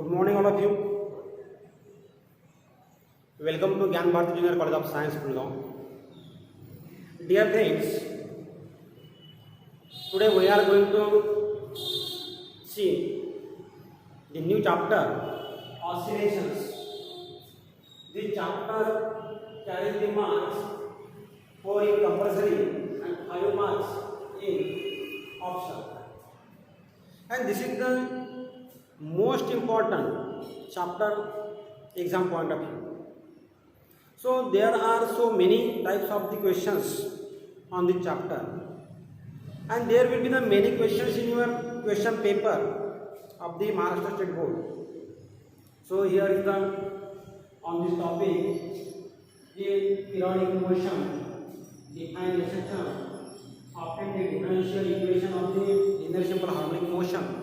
Good morning, all of you. Welcome to Gyan Bharati Junior College of Science, Gurgaon. Dear friends, today we are going to see the new chapter, oscillations. This chapter carries the marks 4 in compulsory and 5 marks in optional. And this is the most important chapter exam point of view. So there are so many types of the questions on this chapter, and there will be the many questions in your question paper of the Maharashtra State Board. So here is the on this topic the periodic motion, define the section, obtain the differential equation of the linear simple harmonic motion.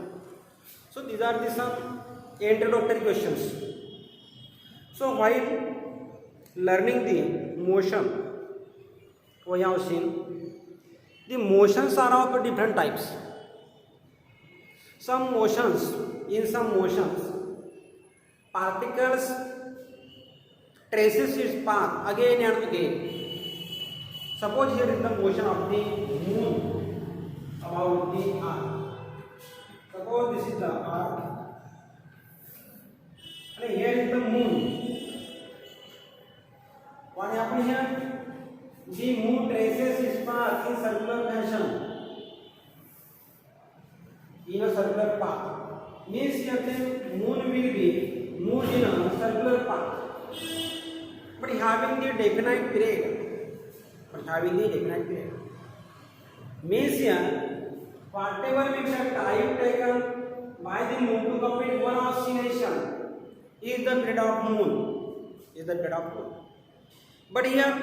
So these are the some introductory questions. So while learning the motion, we have seen the motions are of different types. Some motions, particles traces its path again and again. Suppose here is the motion of the moon about the earth. Suppose this is the earth and here is the moon. What happened here? The moon traces its path in circular fashion. In a circular path. Means here the moon will be moved in a circular path. But having the definite period. Means here whatever be the time taken by the moon to complete one oscillation is the period of moon. But here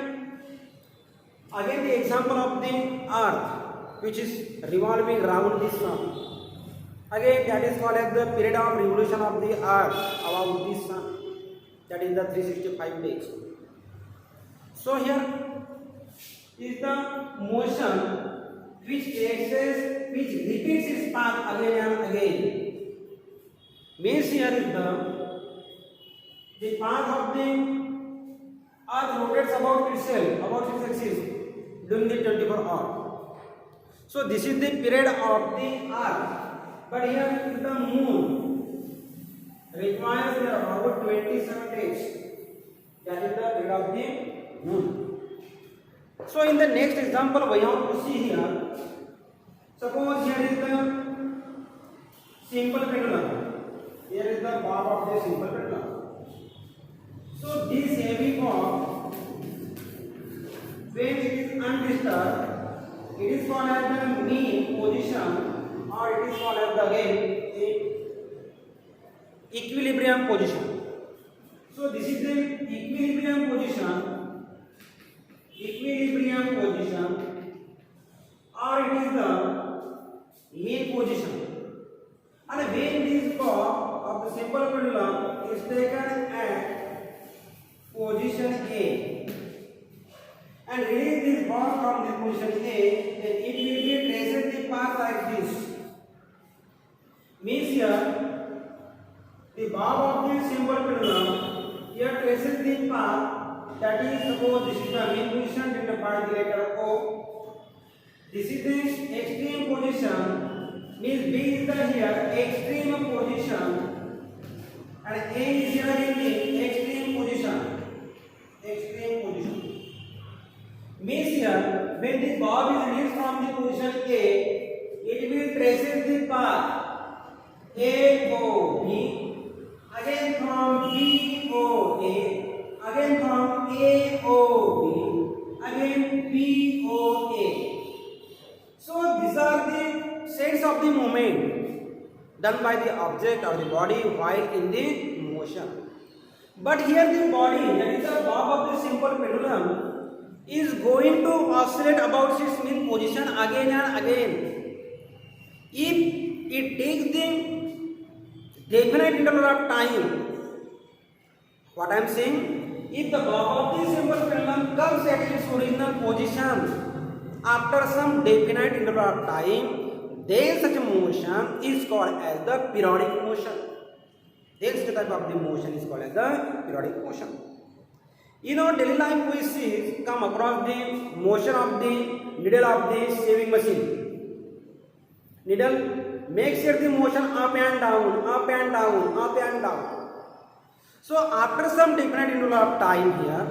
again the example of the earth which is revolving around the sun. Again that is called as the period of revolution of the earth about the sun. That is the 365 days. So here is the motion which repeats its path again and again. Means here is the path of the earth rotates about its axis during the 24 hours. So this is the period of the earth. But here is the moon requires about 27 days. That is the period of the moon. So in the next example we have to see here. Suppose here is the simple pendulum. Here is the bob of the simple pendulum. So this heavy bob, when it is undisturbed, it is called as the mean position, or it is called as the equilibrium position. So this is the equilibrium position, or it is the mean position. And when this bob of the simple pendulum is taken at position A and release this bob from the position A, then it will be traced the path like this. Means here the bob of the simple pendulum here traces the path. That is, suppose this is the mean position denoted by the letter O. This is the extreme position. Means B is the here extreme position, and A is here in the extreme position. Means here when the bob is released from the position A, it will traces the path A O B, again from B O A. Again from A O B, again B O A. So these are the states of the movement done by the object or the body while in the motion. But here the body, that is the bob of the simple pendulum, is going to oscillate about its mean position again and again. If it takes the definite interval of time, what I am saying, if the bob of the simple pendulum comes at its original position after some definite interval of time, then such motion is called as the periodic motion. This type of the motion is called as the periodic motion. In our daily life, we see come across the motion of the needle of the sewing machine. Needle makes the motion up and down, up and down, up and down. So after some definite interval of time here,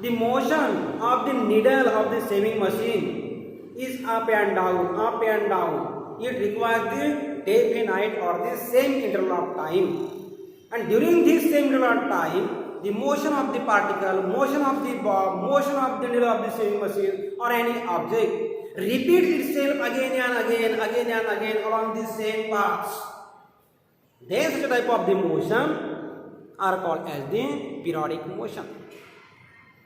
the motion of the needle of the sewing machine is up and down, up and down. It requires the definite or the same interval of time. And during this same interval of time, the motion of the particle, motion of the bob, motion of the needle of the sewing machine or any object repeats itself again and again, again and again along the same paths. This type of the motion are called as the periodic motion.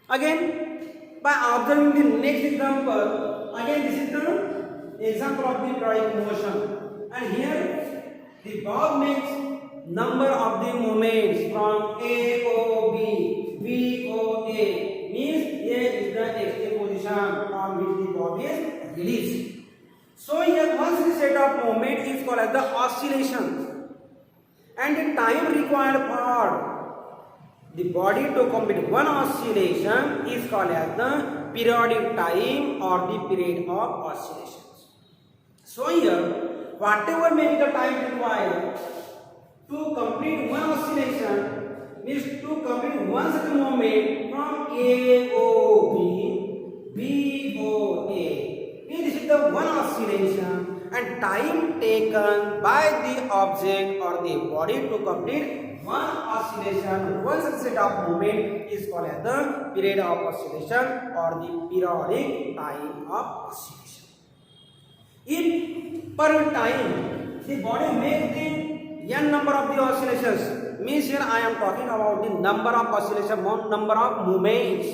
Again, by observing the next example, again this is the example of the periodic motion. And here the bob makes number of the movements from A, O, B, B, O, A. Means A is the extreme position from which the bob is released. So here one set of movement is called as the oscillation. And the time required for the body to complete one oscillation is called as the periodic time or the period of oscillations. So here, whatever may be the time required to complete one oscillation means to complete one such movement from A, O, B, B, O, A. This is the one oscillation and time taken by the object or the body to complete one oscillation, one such set of movement is called as the period of oscillation or the periodic time of oscillation. If per time the body makes the n number of the oscillations, means here I am talking about the number of oscillation, number of movements.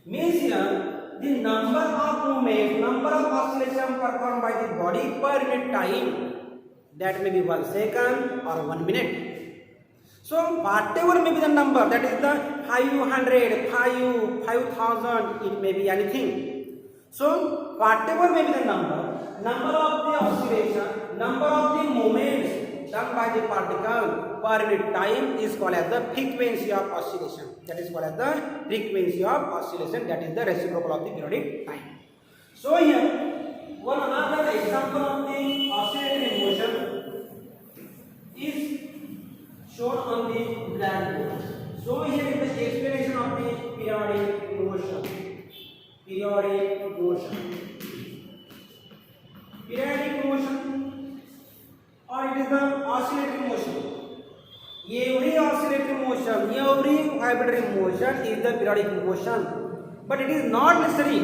Means here the number of movements, number of oscillation performed by the body per minute time, that may be 1 second or 1 minute. So whatever may be the number, that is the 500, 5,000, it may be anything. So whatever may be the number of the oscillation, number of the movements done by the particle per minute time is called as the frequency of oscillation. That is called as the frequency of oscillation. That is the reciprocal of the periodic time. So here one another example of the oscillatory motion is shown on the blackboard. So here is the explanation of the periodic motion. Periodic motion. Periodic motion, or it is the oscillatory motion. Every oscillatory motion, every vibratory motion is the periodic motion. But it is not necessary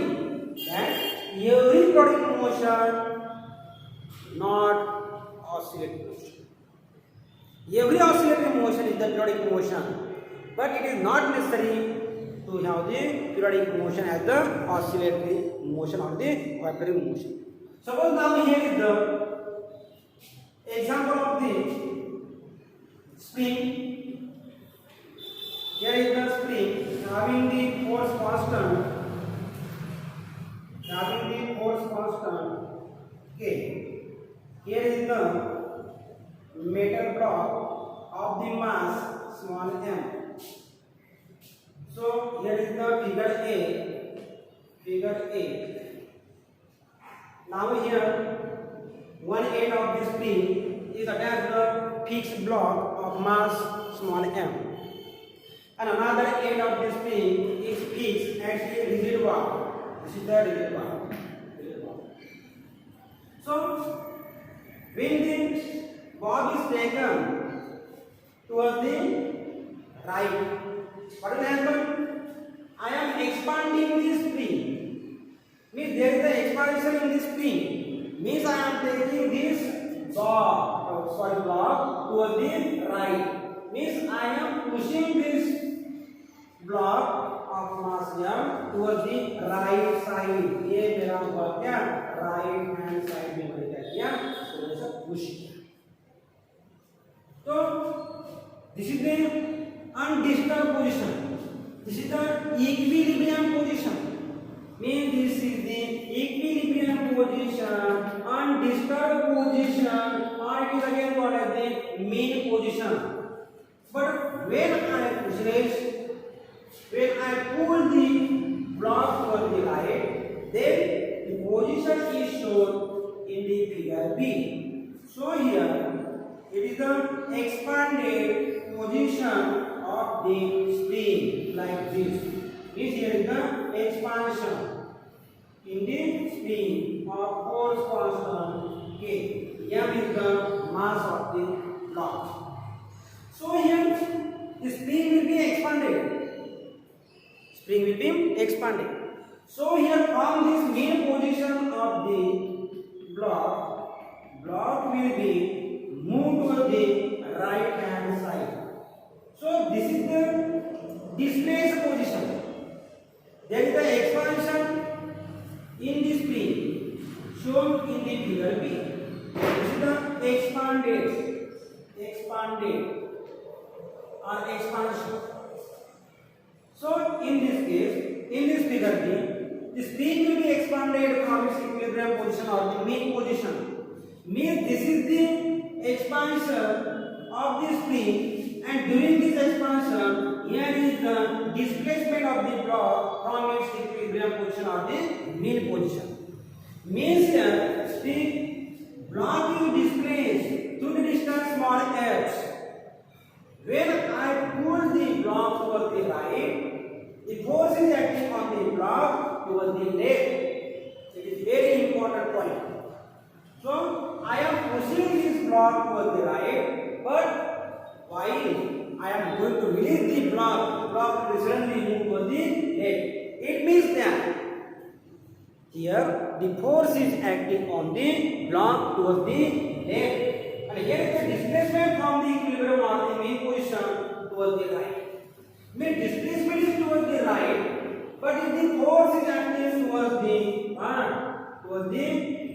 that every periodic motion not oscillatory motion. Every oscillatory motion is the periodic motion, but it is not necessary to have the periodic motion as the oscillatory motion or the vibratory motion. Suppose now here is the example of the spring. Here is the spring having the force constant. Okay. Here is the metal block of the mass small m. So here is the figure A. Now here one end of the spring is attached to the fixed block of mass small m, and another end of the spring is fixed at the rigid bar. This is the rigid bar. So when the bob is taken towards the right, what will happen? I am expanding the spring. Means there is the expansion in the spring. Means I am taking this block towards the right. Means I am pushing this block of mass m towards the right side. ये मेरा हुआ क्या? Right hand side में मैंने क्या किया? थोड़ा सा push किया. So this is the undisturbed position. This is the equilibrium position. Means this is the equilibrium position, undisturbed position, or it is again called as the mean position. figure B. So here it is the expanded position of the spring like this. This here is the expansion in the spring of force constant K. M is the mass of the block. So here the spring will be expanded. Spring will be expanded. So here from this main position of the block will be moved to the right hand side. So this is the displaced position. There is the expansion in the spring shown in the figure B. This is the expanded or expansion. So in this case, in this figure B, the spring will be expanded from its equilibrium position or the mean position. Means this is the expansion of the spring, and during this expansion, here is the displacement of the block from its equilibrium position or the mean position. Means here the block is displaced to the distance small h. When I pull the block towards the right, the force is acting on the block towards the left. It is very important point. So I am pushing this block towards the right, but while I am going to release the block will suddenly move towards the left. It means that here the force is acting on the block towards the left. And here is the displacement from the equilibrium or the main position towards the right. Means displacement is towards the right, but if the force is acting towards the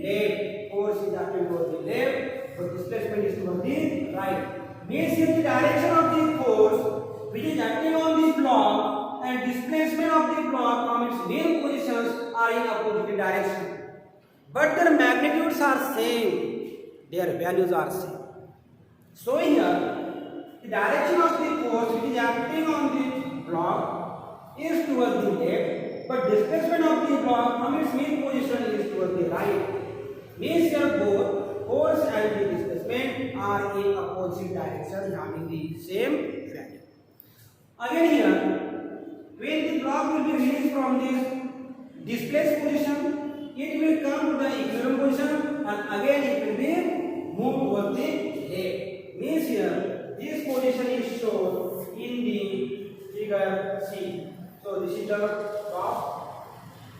left, force is acting towards the left, but displacement is towards the right. Means here the direction of the force which is acting on the block and displacement of the block from its main positions are in opposite direction. But their magnitudes are same. Their values are same. So here, the direction of the force which is acting on the block is towards the left, but displacement of the block from its main position is towards the right. Means here both force and the displacement are in opposite direction, having the same value. Again here, when the block will be released from this displaced position, it will come to the equilibrium position, and again it will be moved towards the left. Means here this position is shown in the figure C. So this is the top,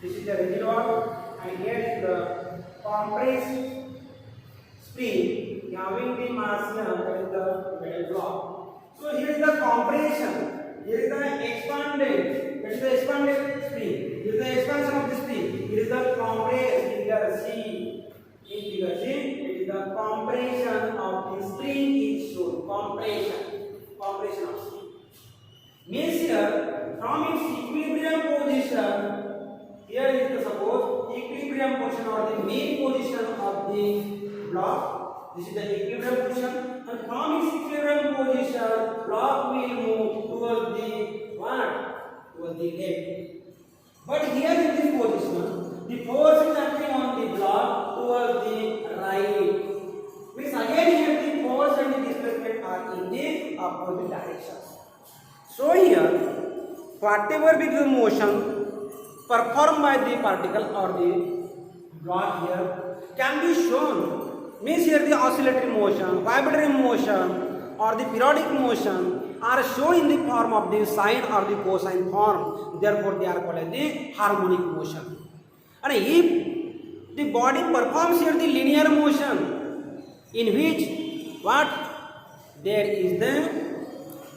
this is the rigid one, and here is the compressed spring having the mass that is the metal block. So here is the compression, here is the expanded, that is the expanded spring, here is the expansion of the spring, here is the compressed figure C. In figure C, it is the compression of the spring is shown. Compression of spring. Means here, from its equilibrium position, here is the suppose equilibrium position or the main position of the block. This is the equilibrium position, and from its equilibrium position, block will move towards the what? Towards the left. But here in this position, the force is acting on the block towards the right. Means again here the force and the displacement are in the opposite directions. So here, whatever be the motion performed by the particle or the block here can be shown. Means here the oscillatory motion, vibratory motion, or the periodic motion are shown in the form of the sine or the cosine form. Therefore, they are called as the harmonic motion. And if the body performs here the linear motion, in which what there is the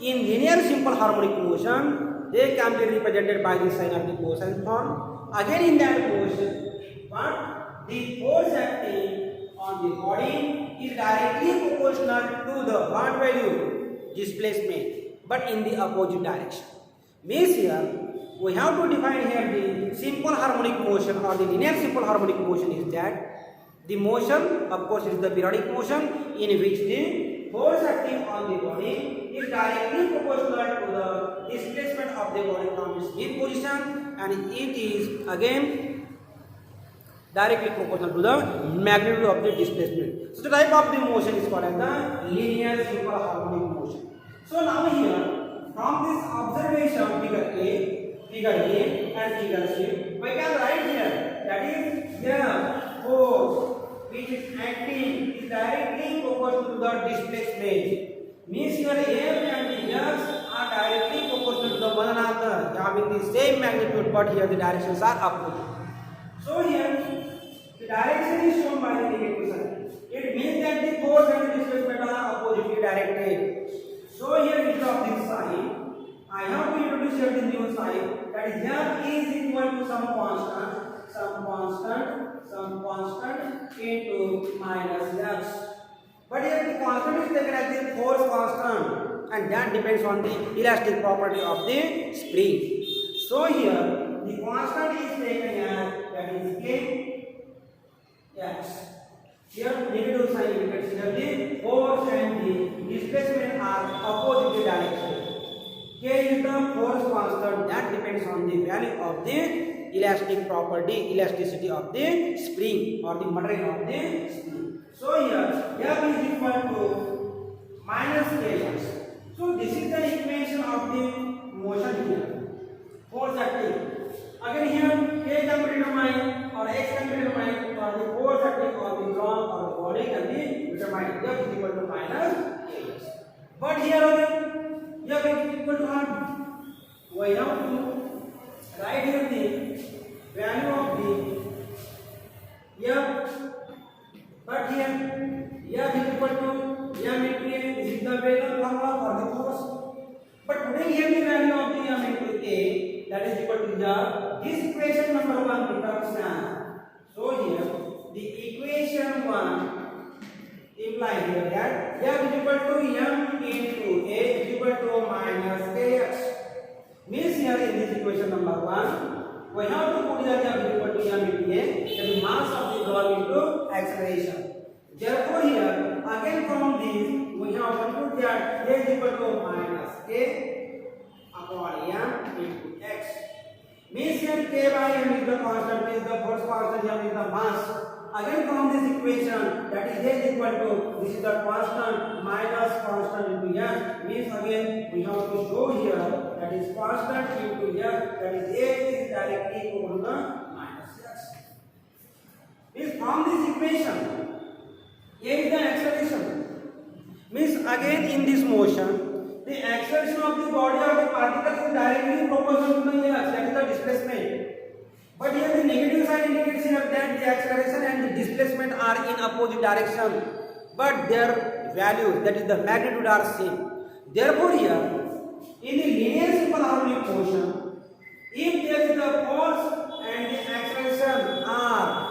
in linear simple harmonic motion, they can be represented by the sine or the cosine form. Again, in that motion, what the force acting on the body is directly proportional to the what value? Displacement, but in the opposite direction. Means here we have to define here the simple harmonic motion or the linear simple harmonic motion is that the motion, of course, is the periodic motion in which the force acting on the body is directly proportional to the displacement of the body from its mean position, and it is again directly proportional to the magnitude of the displacement. So the type of the motion is called as the linear simple harmonic motion. So now here from this observation figure A and figure C, we can write here that is the force which is acting is directly proportional to the displacement. Means here M and F are directly proportional to the one another, having the same magnitude, but here the directions are opposite. So here the direction is shown by the negative sign. It means that the force and the displacement are oppositely directed. So here instead of this sign, I have to introduce here the new sign, that is F is equal to some constant into minus X. But here the constant is taken as the force constant, and that depends on the elastic property of the spring. So here the constant is taken as that is Kx. Here negative sign indicates here the force and the displacement are opposite direction. K is the force constant that depends on the value of the elasticity of the spring or the material of the spring. So here F is equal to minus Kx. So this is the equation of the motion here. Force acting. Again here K can be determined or X can be determined, or the force acting on the ground or the body can be determined. F is equal to minus Kx. But here again F is equal to what? We have to write here the value of the F. But here F is equal to M into A. This is the Taylor formula for the force. But putting here the value of the M into A, that is equal to this equation number 1 becomes now. So here the equation 1 implies here that F is equal to M into A is equal to minus Kx. Means here in this equation number 1, we have to put here F is equal to M into A, that is mass of the ball into acceleration. Therefore here again from this we have to put that A is equal to minus K upon M into X. Means here K by M is the constant, is the force constant, M is the mass. Again from this equation, that is A is equal to, this is the constant minus constant into F. Means again we have to show here that is constant into F, that is A is directly equal to the minus X. Means from this equation A is the acceleration. Means again in this motion the acceleration of the body of the particle is directly proportional to the X, that is the displacement. But here the negative sign indicates here that the acceleration and the displacement are in opposite direction, but their values, that is the magnitude, are same. Therefore here in the linear simple harmonic motion, if there is the force and the acceleration are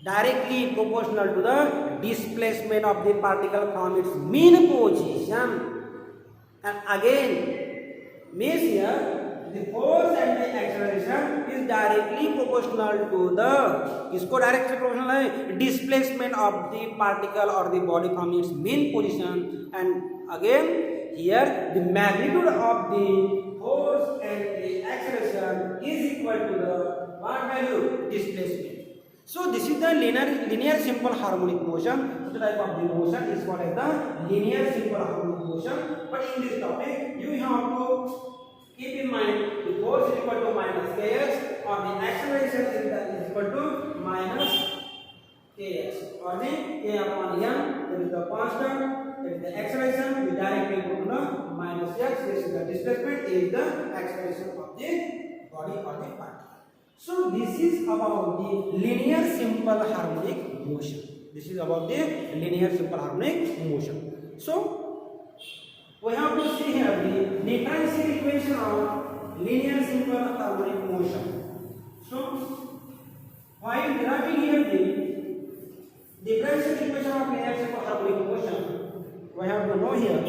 directly proportional to the displacement of the particle from its mean position, and again means here the force and the acceleration is directly proportional to the, इसको directly proportional है displacement of the particle or the body from its mean position, and again here the magnitude of the force and the acceleration is equal to the what value? Displacement. So this is the linear simple harmonic motion. The type of the motion is called as the linear simple harmonic motion. But in this topic you have to keep in mind the force is equal to minus Kx, or the acceleration is equal to minus Kx, or the K upon M, that is the constant, that is the acceleration, we directly equal to the minus X, this is the displacement, is the acceleration of the body or the particle. So this is about the linear simple harmonic motion. This is about the linear simple harmonic motion. So we have to see here the differential equation of linear simple harmonic motion. So while deriving here the differential equation of linear simple harmonic motion, we have to know here